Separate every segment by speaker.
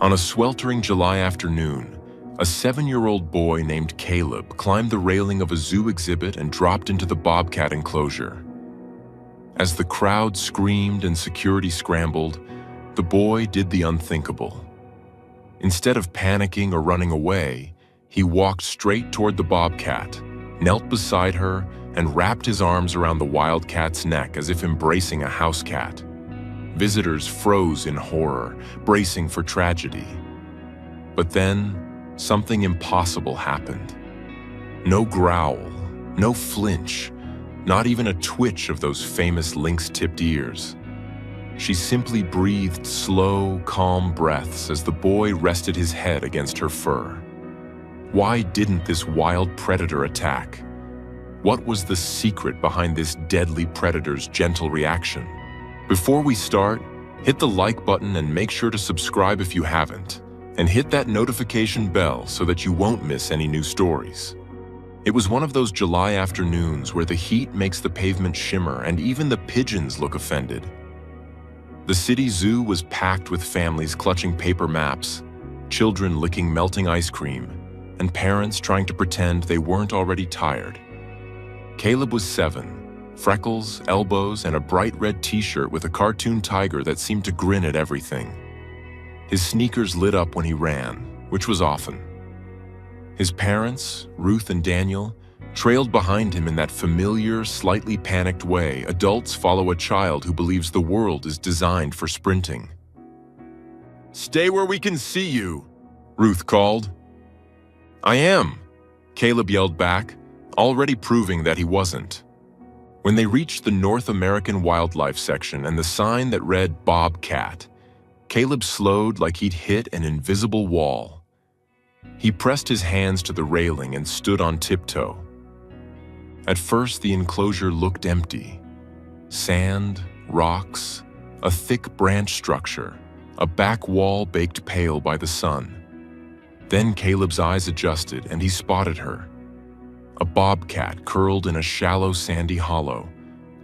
Speaker 1: On a sweltering July afternoon, a 7-year-old boy named Caleb climbed the railing of a zoo exhibit and dropped into the Bobcat enclosure. As the crowd screamed and security scrambled, the boy did the unthinkable. Instead of panicking or running away, he walked straight toward the Bobcat, knelt beside her, and wrapped his arms around the wildcat's neck as if embracing a house cat. Visitors froze in horror, bracing for tragedy. But then, something impossible happened. No growl, no flinch, not even a twitch of those famous lynx-tipped ears. She simply breathed slow, calm breaths as the boy rested his head against her fur. Why didn't this wild predator attack? What was the secret behind this deadly predator's gentle reaction? Before we start, hit the like button and make sure to subscribe if you haven't, and hit that notification bell so that you won't miss any new stories. It was one of those July afternoons where the heat makes the pavement shimmer and even the pigeons look offended. The city zoo was packed with families clutching paper maps, children licking melting ice cream, and parents trying to pretend they weren't already tired. Caleb was 7. Freckles, elbows, and a bright red t-shirt with a cartoon tiger that seemed to grin at everything. His sneakers lit up when he ran, which was often. His parents, Ruth and Daniel, trailed behind him in that familiar, slightly panicked way adults follow a child who believes the world is designed for sprinting. "Stay where we can see you," Ruth called. "I am," Caleb yelled back, already proving that he wasn't. When they reached the North American wildlife section and the sign that read Bobcat, Caleb slowed like he'd hit an invisible wall. He pressed his hands to the railing and stood on tiptoe. At first, the enclosure looked empty. Sand, rocks, a thick branch structure, a back wall baked pale by the sun. Then Caleb's eyes adjusted and he spotted her. A bobcat curled in a shallow sandy hollow,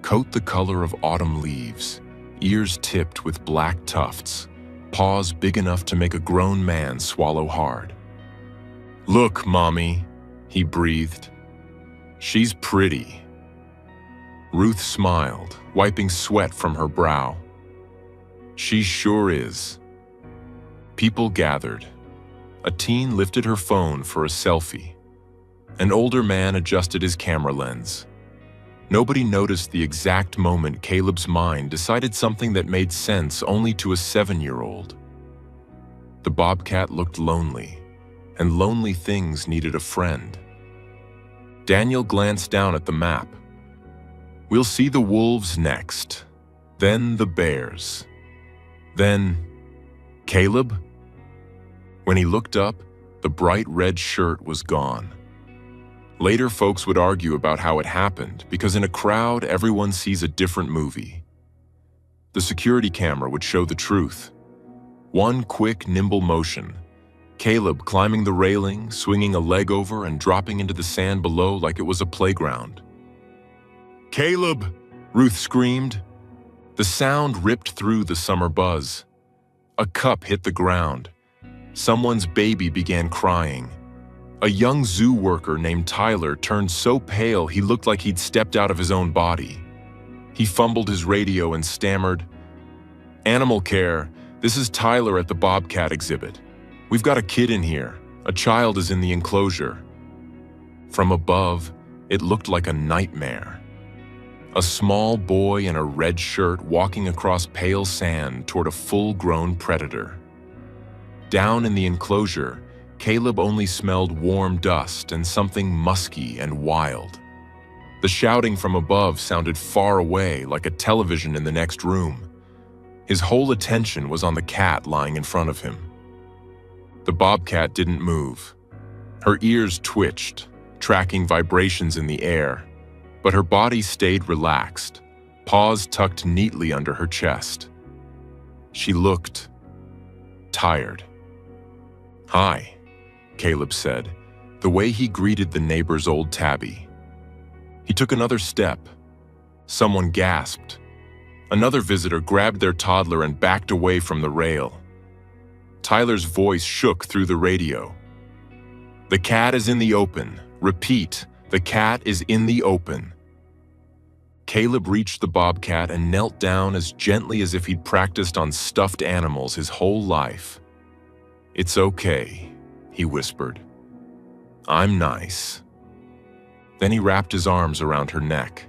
Speaker 1: coat the color of autumn leaves, ears tipped with black tufts, paws big enough to make a grown man swallow hard. "Look, Mommy," he breathed. "She's pretty." Ruth smiled, wiping sweat from her brow. "She sure is." People gathered. A teen lifted her phone for a selfie. An older man adjusted his camera lens. Nobody noticed the exact moment Caleb's mind decided something that made sense only to a 7-year-old. The bobcat looked lonely, and lonely things needed a friend. Daniel glanced down at the map. "We'll see the wolves next, then the bears. Then, Caleb?" When he looked up, the bright red shirt was gone. Later, folks would argue about how it happened, because in a crowd, everyone sees a different movie. The security camera would show the truth. One quick, nimble motion. Caleb climbing the railing, swinging a leg over, and dropping into the sand below like it was a playground. "Caleb!" Ruth screamed. The sound ripped through the summer buzz. A cup hit the ground. Someone's baby began crying. A young zoo worker named Tyler turned so pale he looked like he'd stepped out of his own body. He fumbled his radio and stammered, "Animal care, this is Tyler at the Bobcat exhibit. We've got a kid in here. A child is in the enclosure." From above, it looked like a nightmare. A small boy in a red shirt walking across pale sand toward a full-grown predator. Down in the enclosure, Caleb only smelled warm dust and something musky and wild. The shouting from above sounded far away, like a television in the next room. His whole attention was on the cat lying in front of him. The bobcat didn't move. Her ears twitched, tracking vibrations in the air, but her body stayed relaxed, paws tucked neatly under her chest. She looked tired. "Hi," Caleb said, the way he greeted the neighbor's old tabby. He took another step. Someone gasped. Another visitor grabbed their toddler and backed away from the rail. Tyler's voice shook through the radio. "The cat is in the open. Repeat, the cat is in the open." Caleb reached the bobcat and knelt down as gently as if he'd practiced on stuffed animals his whole life. "It's okay," he whispered. "I'm nice." Then he wrapped his arms around her neck.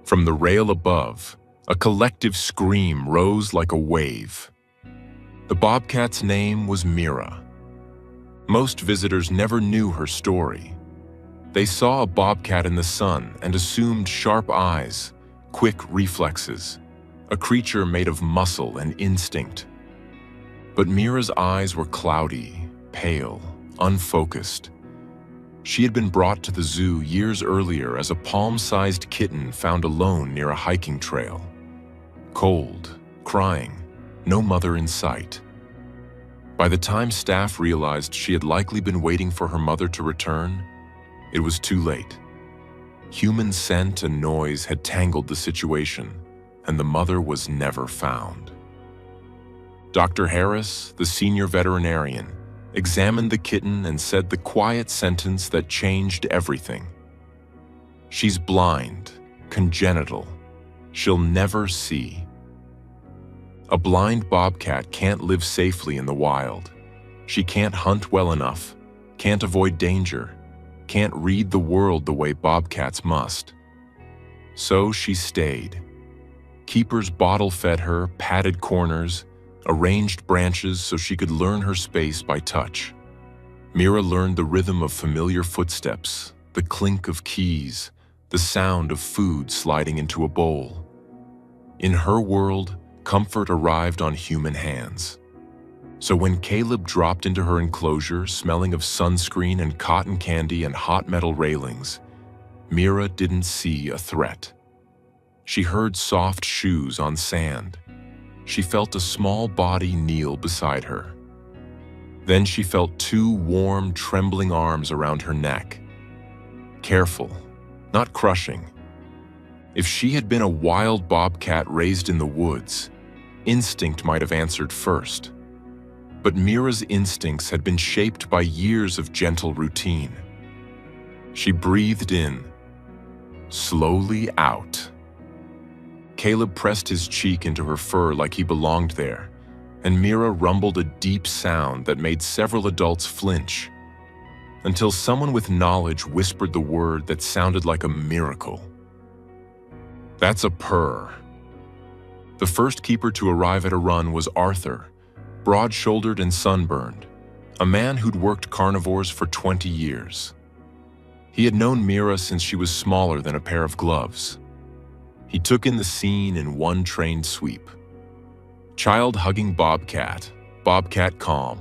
Speaker 1: From the rail above, a collective scream rose like a wave. The bobcat's name was Mira. Most visitors never knew her story. They saw a bobcat in the sun and assumed sharp eyes, quick reflexes, a creature made of muscle and instinct. But Mira's eyes were cloudy, pale, unfocused. She had been brought to the zoo years earlier as a palm-sized kitten found alone near a hiking trail. Cold, crying, no mother in sight. By the time staff realized she had likely been waiting for her mother to return, it was too late. Human scent and noise had tangled the situation, and the mother was never found. Dr. Harris, the senior veterinarian, examined the kitten and said the quiet sentence that changed everything. "She's blind, congenital. She'll never see." A blind bobcat can't live safely in the wild. She can't hunt well enough, can't avoid danger, can't read the world the way bobcats must. So she stayed. Keepers bottle-fed her, padded corners, arranged branches so she could learn her space by touch. Mira learned the rhythm of familiar footsteps, the clink of keys, the sound of food sliding into a bowl. In her world, comfort arrived on human hands. So when Caleb dropped into her enclosure, smelling of sunscreen and cotton candy and hot metal railings, Mira didn't see a threat. She heard soft shoes on sand. She felt a small body kneel beside her. Then she felt two warm, trembling arms around her neck. Careful, not crushing. If she had been a wild bobcat raised in the woods, instinct might have answered first. But Mira's instincts had been shaped by years of gentle routine. She breathed in, slowly out. Caleb pressed his cheek into her fur like he belonged there, and Mira rumbled a deep sound that made several adults flinch, until someone with knowledge whispered the word that sounded like a miracle. "That's a purr." The first keeper to arrive at a run was Arthur, broad-shouldered and sunburned, a man who'd worked carnivores for 20 years. He had known Mira since she was smaller than a pair of gloves. He took in the scene in one trained sweep. Child-hugging bobcat, bobcat calm,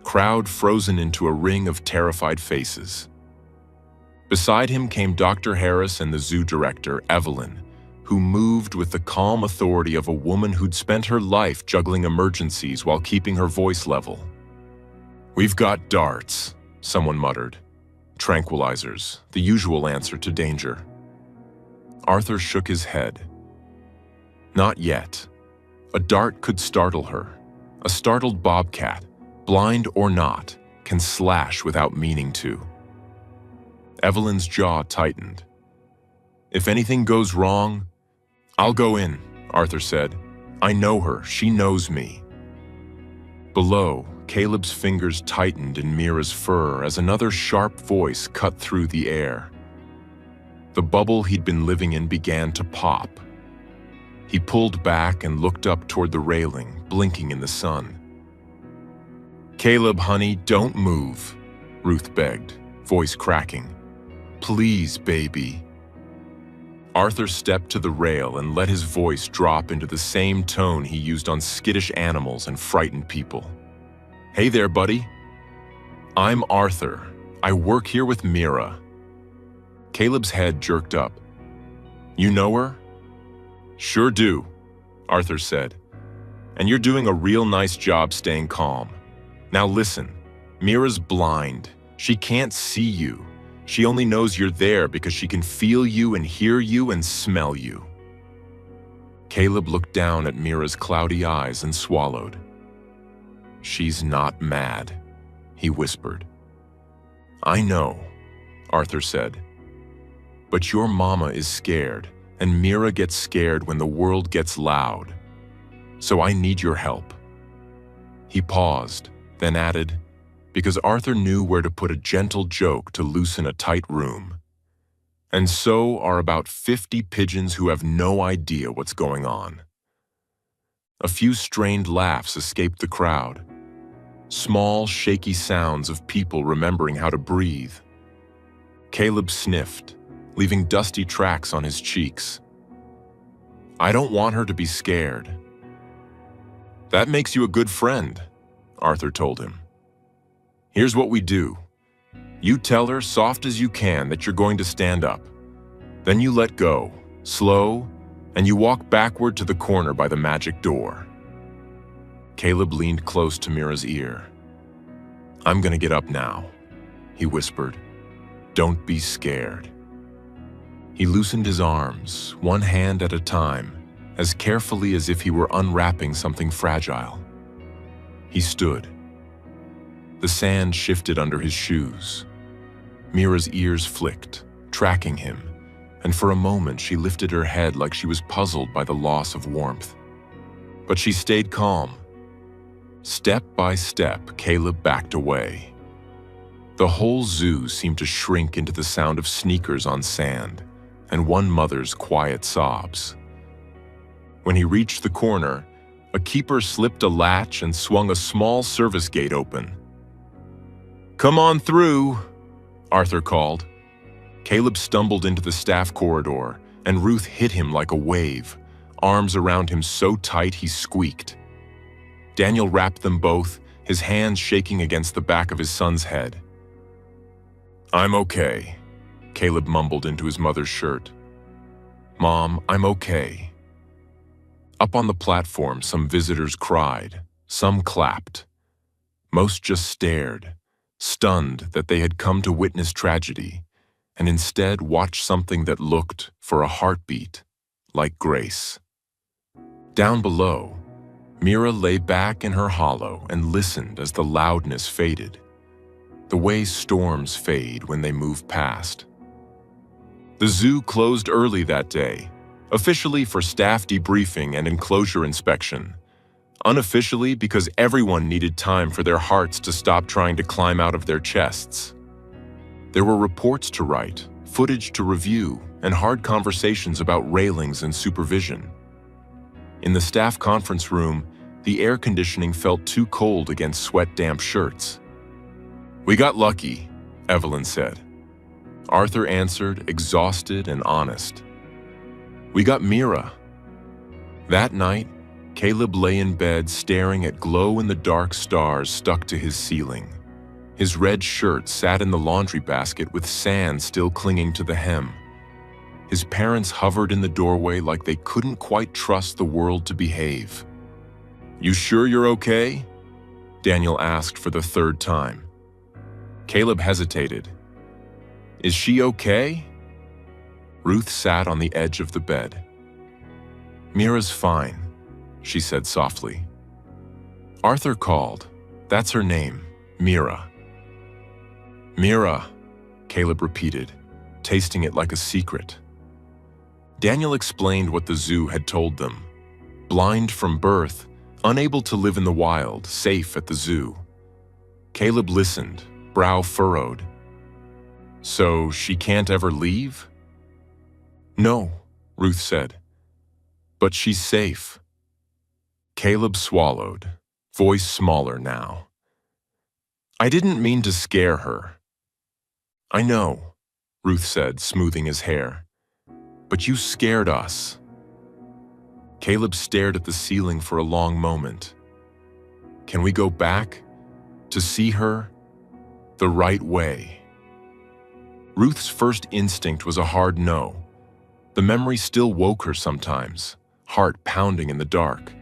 Speaker 1: crowd frozen into a ring of terrified faces. Beside him came Dr. Harris and the zoo director, Evelyn, who moved with the calm authority of a woman who'd spent her life juggling emergencies while keeping her voice level. "We've got darts," someone muttered. "Tranquilizers, the usual answer to danger." Arthur shook his head. "Not yet. A dart could startle her. A startled bobcat, blind or not, can slash without meaning to." Evelyn's jaw tightened. "If anything goes wrong, I'll go in," Arthur said. "I know her. She knows me." Below, Caleb's fingers tightened in Mira's fur as another sharp voice cut through the air. The bubble he'd been living in began to pop. He pulled back and looked up toward the railing, blinking in the sun. "Caleb, honey, don't move," Ruth begged, voice cracking. "Please, baby." Arthur stepped to the rail and let his voice drop into the same tone he used on skittish animals and frightened people. "Hey there, buddy. I'm Arthur. I work here with Mira." Caleb's head jerked up. "You know her?" "Sure do," Arthur said. "And you're doing a real nice job staying calm. Now listen, Mira's blind. She can't see you. She only knows you're there because she can feel you and hear you and smell you." Caleb looked down at Mira's cloudy eyes and swallowed. "She's not mad," he whispered. "I know," Arthur said. "But your mama is scared, and Mira gets scared when the world gets loud. So I need your help." He paused, then added, because Arthur knew where to put a gentle joke to loosen a tight room. "And so are about 50 pigeons who have no idea what's going on." A few strained laughs escaped the crowd. Small, shaky sounds of people remembering how to breathe. Caleb sniffed, leaving dusty tracks on his cheeks. "I don't want her to be scared." "That makes you a good friend," Arthur told him. "Here's what we do. You tell her soft as you can that you're going to stand up. Then you let go, slow, and you walk backward to the corner by the magic door." Caleb leaned close to Mira's ear. "I'm gonna get up now," he whispered. "Don't be scared." He loosened his arms, one hand at a time, as carefully as if he were unwrapping something fragile. He stood. The sand shifted under his shoes. Mira's ears flicked, tracking him, and for a moment she lifted her head like she was puzzled by the loss of warmth. But she stayed calm. Step by step, Caleb backed away. The whole zoo seemed to shrink into the sound of sneakers on sand and one mother's quiet sobs. When he reached the corner, a keeper slipped a latch and swung a small service gate open. "Come on through," Arthur called. Caleb stumbled into the staff corridor, and Ruth hit him like a wave, arms around him so tight he squeaked. Daniel wrapped them both, his hands shaking against the back of his son's head. "I'm okay," Caleb mumbled into his mother's shirt. "Mom, I'm okay." Up on the platform, some visitors cried, some clapped. Most just stared, stunned that they had come to witness tragedy, and instead watched something that looked, for a heartbeat, like grace. Down below, Mira lay back in her hollow and listened as the loudness faded, the way storms fade when they move past. The zoo closed early that day, officially for staff debriefing and enclosure inspection, unofficially because everyone needed time for their hearts to stop trying to climb out of their chests. There were reports to write, footage to review, and hard conversations about railings and supervision. In the staff conference room, the air conditioning felt too cold against sweat-damp shirts. "We got lucky," Evelyn said. Arthur answered, exhausted and honest. "We got Mira." That night, Caleb lay in bed staring at glow-in-the-dark stars stuck to his ceiling. His red shirt sat in the laundry basket with sand still clinging to the hem. His parents hovered in the doorway like they couldn't quite trust the world to behave. "You sure you're okay?" Daniel asked for the third time. Caleb hesitated. "Is she okay?" Ruth sat on the edge of the bed. "Mira's fine," she said softly. Arthur called. That's her name, Mira. "Mira," Caleb repeated, tasting it like a secret. Daniel explained what the zoo had told them. Blind from birth, unable to live in the wild, safe at the zoo. Caleb listened, brow furrowed. "So she can't ever leave?" "No," Ruth said. "But she's safe." Caleb swallowed, voice smaller now. "I didn't mean to scare her." "I know," Ruth said, smoothing his hair. "But you scared us." Caleb stared at the ceiling for a long moment. "Can we go back? To see her? The right way?" Ruth's first instinct was a hard no. The memory still woke her sometimes, heart pounding in the dark.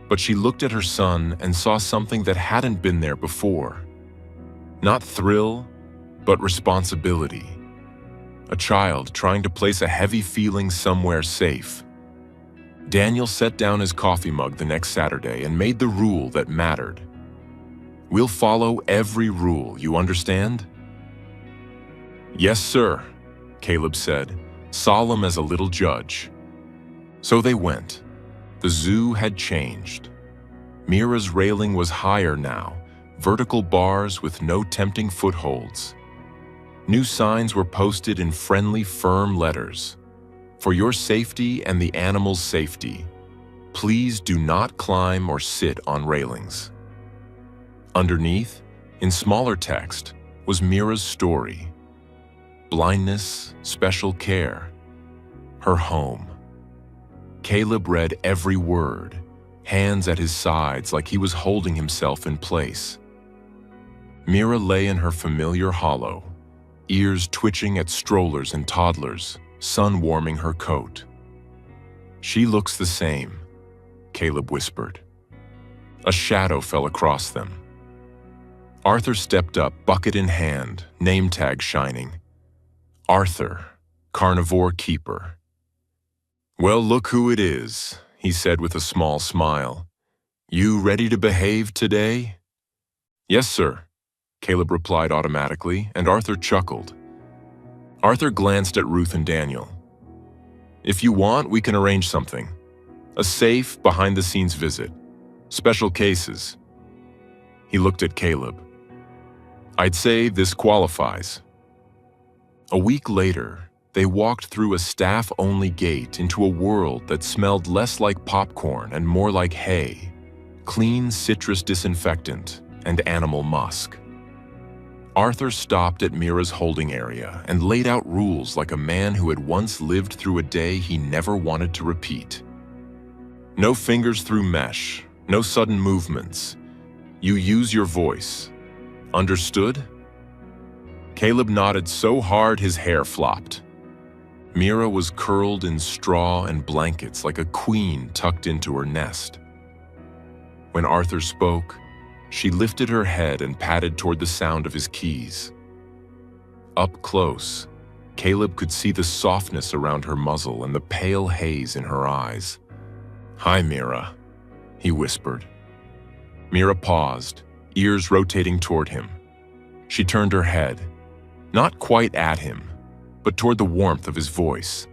Speaker 1: But she looked at her son and saw something that hadn't been there before. Not thrill, but responsibility. A child trying to place a heavy feeling somewhere safe. Daniel set down his coffee mug the next Saturday and made the rule that mattered. We'll follow every rule, you understand? Yes, sir, Caleb said, solemn as a little judge. So they went. The zoo had changed. Mira's railing was higher now, vertical bars with no tempting footholds. New signs were posted in friendly, firm letters. For your safety and the animal's safety, please do not climb or sit on railings. Underneath, in smaller text, was Mira's story. Blindness, special care. Her home. Caleb read every word, hands at his sides like he was holding himself in place. Mira lay in her familiar hollow, ears twitching at strollers and toddlers, sun warming her coat. She looks the same, Caleb whispered. A shadow fell across them. Arthur stepped up, bucket in hand, name tag shining. Arthur, carnivore keeper. Well, look who it is, he said with a small smile. You ready to behave today? Yes, sir, Caleb replied automatically, and Arthur chuckled. Arthur glanced at Ruth and Daniel. If you want, we can arrange something. A safe, behind-the-scenes visit. Special cases. He looked at Caleb. I'd say this qualifies. A week later, they walked through a staff-only gate into a world that smelled less like popcorn and more like hay, clean citrus disinfectant, and animal musk. Arthur stopped at Mira's holding area and laid out rules like a man who had once lived through a day he never wanted to repeat. No fingers through mesh, no sudden movements. You use your voice. Understood? Caleb nodded so hard his hair flopped. Mira was curled in straw and blankets like a queen tucked into her nest. When Arthur spoke, she lifted her head and patted toward the sound of his keys. Up close, Caleb could see the softness around her muzzle and the pale haze in her eyes. Hi, Mira, he whispered. Mira paused, ears rotating toward him. She turned her head, not quite at him, but toward the warmth of his voice.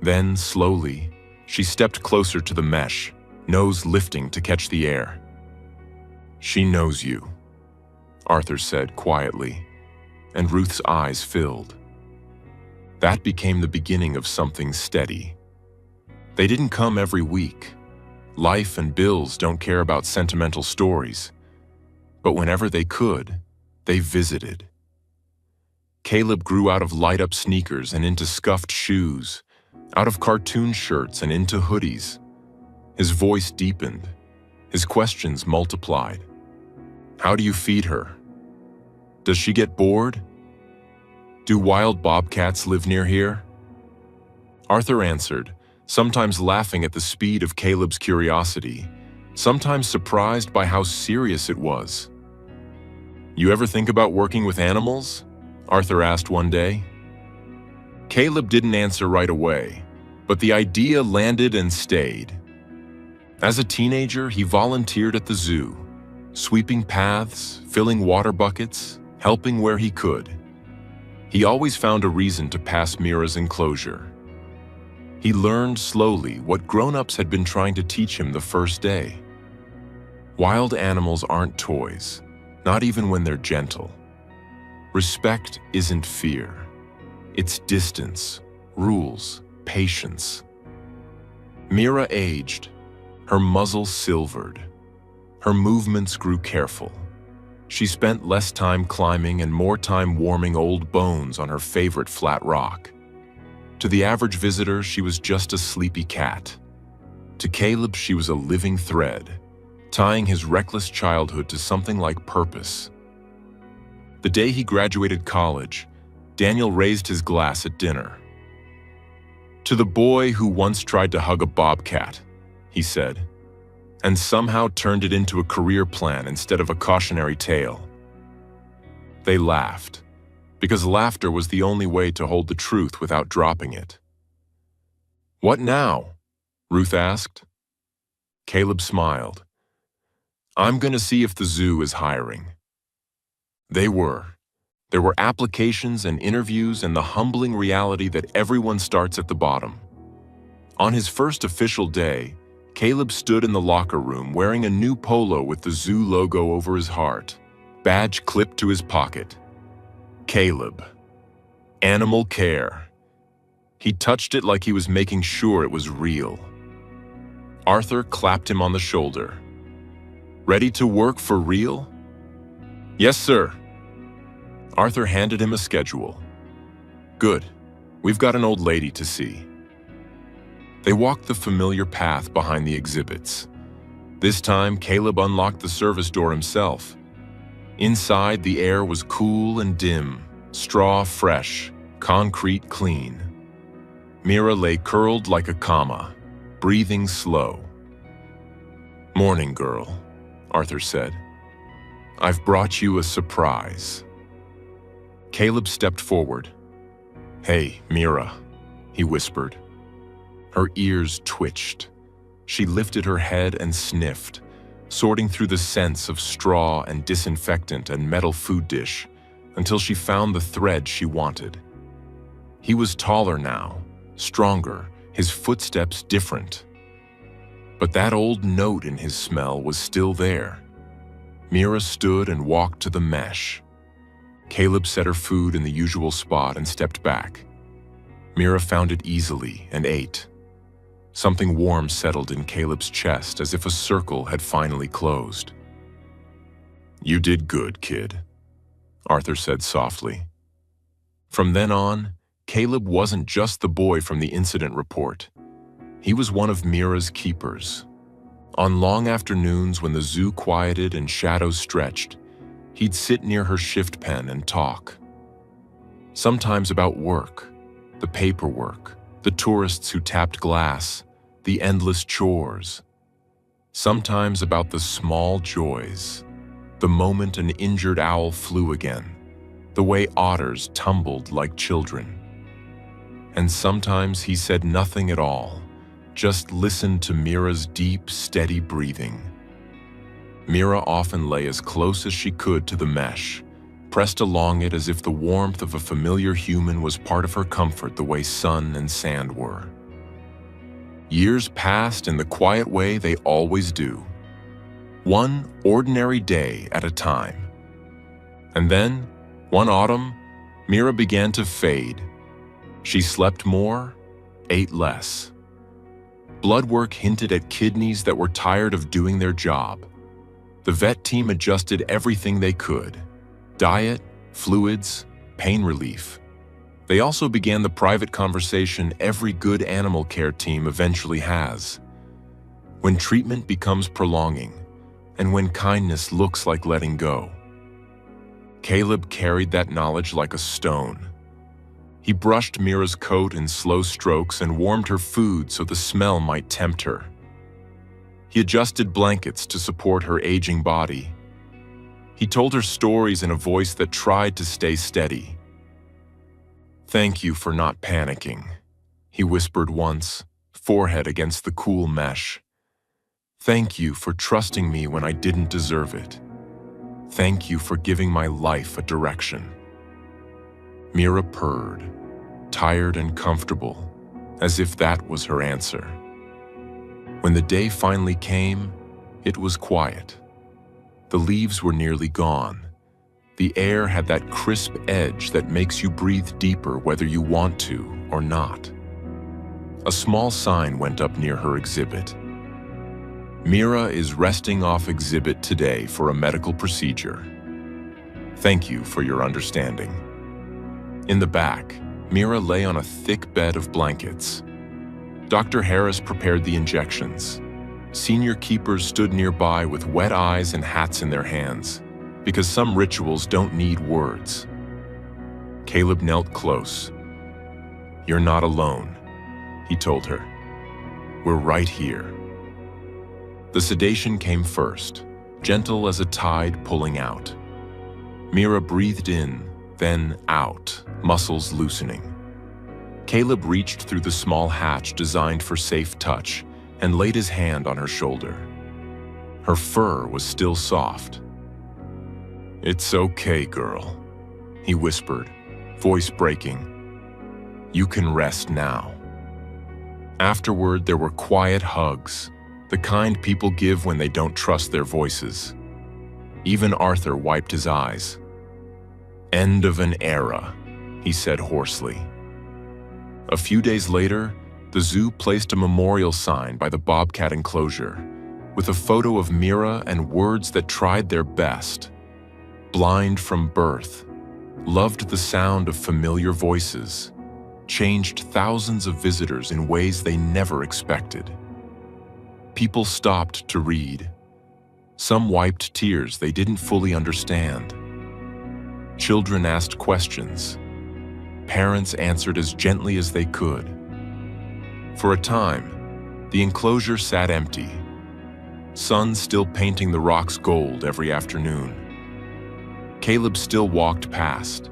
Speaker 1: Then, slowly, she stepped closer to the mesh, nose lifting to catch the air. She knows you, Arthur said quietly, and Ruth's eyes filled. That became the beginning of something steady. They didn't come every week. Life and bills don't care about sentimental stories. But whenever they could, they visited. Caleb grew out of light-up sneakers and into scuffed shoes, out of cartoon shirts and into hoodies. His voice deepened. His questions multiplied. How do you feed her? Does she get bored? Do wild bobcats live near here? Arthur answered, sometimes laughing at the speed of Caleb's curiosity, sometimes surprised by how serious it was. You ever think about working with animals? Arthur asked one day. Caleb didn't answer right away, but the idea landed and stayed. As a teenager, he volunteered at the zoo, sweeping paths, filling water buckets, helping where he could. He always found a reason to pass Mira's enclosure. He learned slowly what grown-ups had been trying to teach him the first day. Wild animals aren't toys, not even when they're gentle. Respect isn't fear. It's distance, rules, patience. Mira aged, her muzzle silvered. Her movements grew careful. She spent less time climbing and more time warming old bones on her favorite flat rock. To the average visitor, she was just a sleepy cat. To Caleb, she was a living thread, tying his reckless childhood to something like purpose. The day he graduated college, Daniel raised his glass at dinner. To the boy who once tried to hug a bobcat, he said, and somehow turned it into a career plan instead of a cautionary tale. They laughed, because laughter was the only way to hold the truth without dropping it. What now? Ruth asked. Caleb smiled. I'm going to see if the zoo is hiring. They were. There were applications and interviews and the humbling reality that everyone starts at the bottom. On his first official day, Caleb stood in the locker room wearing a new polo with the zoo logo over his heart, badge clipped to his pocket. Caleb. Animal care. He touched it like he was making sure it was real. Arthur clapped him on the shoulder. Ready to work for real? Yes, sir. Arthur handed him a schedule. Good. We've got an old lady to see. They walked the familiar path behind the exhibits. This time, Caleb unlocked the service door himself. Inside, the air was cool and dim, straw fresh, concrete clean. Mira lay curled like a comma, breathing slow. Morning, girl, Arthur said. I've brought you a surprise. Caleb stepped forward. Hey, Mira, he whispered. Her ears twitched. She lifted her head and sniffed, sorting through the scents of straw and disinfectant and metal food dish until she found the thread she wanted. He was taller now, stronger, his footsteps different. But that old note in his smell was still there. Mira stood and walked to the mesh. Caleb set her food in the usual spot and stepped back. Mira found it easily and ate. Something warm settled in Caleb's chest as if a circle had finally closed. You did good, kid, Arthur said softly. From then on, Caleb wasn't just the boy from the incident report. He was one of Mira's keepers. On long afternoons when the zoo quieted and shadows stretched, he'd sit near her shift pen and talk. Sometimes about work, the paperwork, the tourists who tapped glass, the endless chores. Sometimes about the small joys, the moment an injured owl flew again, the way otters tumbled like children. And sometimes he said nothing at all, just listened to Mira's deep, steady breathing. Mira often lay as close as she could to the mesh, pressed along it as if the warmth of a familiar human was part of her comfort the way sun and sand were. Years passed in the quiet way they always do. One ordinary day at a time. And then, one autumn, Mira began to fade. She slept more, ate less. Blood work hinted at kidneys that were tired of doing their job. The vet team adjusted everything they could. Diet, fluids, pain relief. They also began the private conversation every good animal care team eventually has. When treatment becomes prolonging, and when kindness looks like letting go. Caleb carried that knowledge like a stone. He brushed Mira's coat in slow strokes and warmed her food so the smell might tempt her. He adjusted blankets to support her aging body. He told her stories in a voice that tried to stay steady. Thank you for not panicking, he whispered once, forehead against the cool mesh. Thank you for trusting me when I didn't deserve it. Thank you for giving my life a direction. Mira purred, tired and comfortable, as if that was her answer. When the day finally came, it was quiet. The leaves were nearly gone. The air had that crisp edge that makes you breathe deeper whether you want to or not. A small sign went up near her exhibit. Mira is resting off exhibit today for a medical procedure. Thank you for your understanding. In the back, Mira lay on a thick bed of blankets. Dr. Harris prepared the injections. Senior keepers stood nearby with wet eyes and hats in their hands, because some rituals don't need words. Caleb knelt close. You're not alone, he told her. We're right here. The sedation came first, gentle as a tide pulling out. Mira breathed in, then out, muscles loosening. Caleb reached through the small hatch designed for safe touch and laid his hand on her shoulder. Her fur was still soft. "It's okay, girl," he whispered, voice breaking. "You can rest now." Afterward, there were quiet hugs, the kind people give when they don't trust their voices. Even Arthur wiped his eyes. "End of an era," he said hoarsely. A few days later, the zoo placed a memorial sign by the Bobcat enclosure with a photo of Mira and words that tried their best. Blind from birth, loved the sound of familiar voices, changed thousands of visitors in ways they never expected. People stopped to read. Some wiped tears they didn't fully understand. Children asked questions. Parents answered as gently as they could. For a time, the enclosure sat empty, sun still painting the rocks gold every afternoon. Caleb still walked past.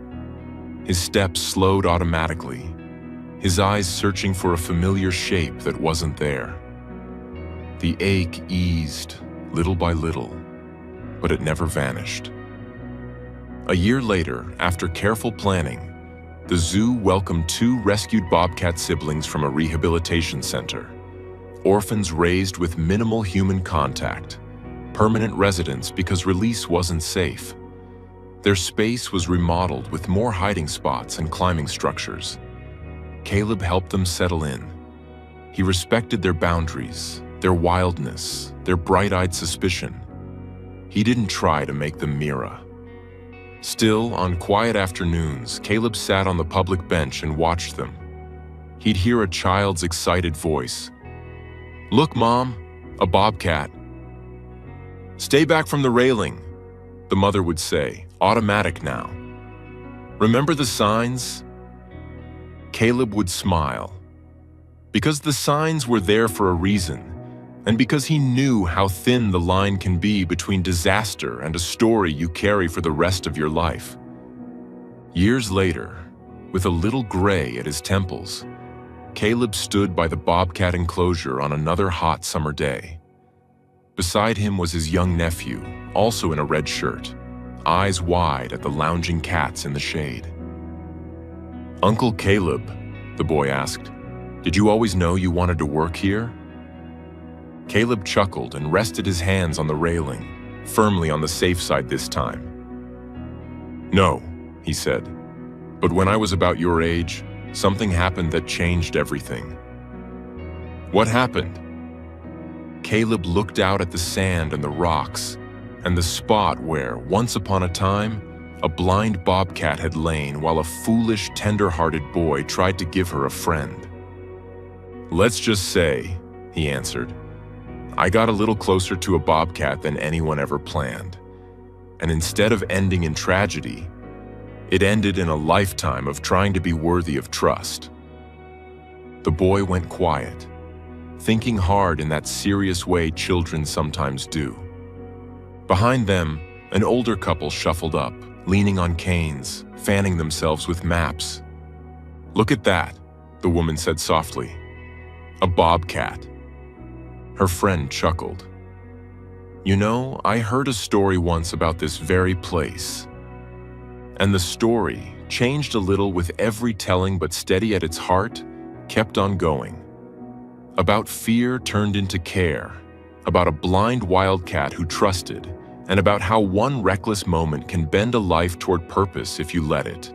Speaker 1: His steps slowed automatically, his eyes searching for a familiar shape that wasn't there. The ache eased little by little, but it never vanished. A year later, after careful planning, the zoo welcomed 2 rescued bobcat siblings from a rehabilitation center. Orphans raised with minimal human contact, permanent residents because release wasn't safe. Their space was remodeled with more hiding spots and climbing structures. Caleb helped them settle in. He respected their boundaries, their wildness, their bright-eyed suspicion. He didn't try to make them Mira. Still, on quiet afternoons, Caleb sat on the public bench and watched them. He'd hear a child's excited voice. "Look, Mom, a bobcat." "Stay back from the railing," the mother would say, automatic now. "Remember the signs?" Caleb would smile. Because the signs were there for a reason, and because he knew how thin the line can be between disaster and a story you carry for the rest of your life. Years later, with a little gray at his temples, Caleb stood by the bobcat enclosure on another hot summer day. Beside him was his young nephew, also in a red shirt, eyes wide at the lounging cats in the shade. "Uncle Caleb," the boy asked, "did you always know you wanted to work here?" Caleb chuckled and rested his hands on the railing, firmly on the safe side this time. "No," he said, "but when I was about your age, something happened that changed everything." "What happened?" Caleb looked out at the sand and the rocks, and the spot where, once upon a time, a blind bobcat had lain while a foolish, tender-hearted boy tried to give her a friend. "Let's just say," he answered, "I got a little closer to a bobcat than anyone ever planned. And instead of ending in tragedy, it ended in a lifetime of trying to be worthy of trust." The boy went quiet, thinking hard in that serious way children sometimes do. Behind them, an older couple shuffled up, leaning on canes, fanning themselves with maps. "Look at that," the woman said softly. "A bobcat." Her friend chuckled. "You know, I heard a story once about this very place." And the story, changed a little with every telling but steady at its heart, kept on going. About fear turned into care, about a blind wildcat who trusted, and about how one reckless moment can bend a life toward purpose if you let it.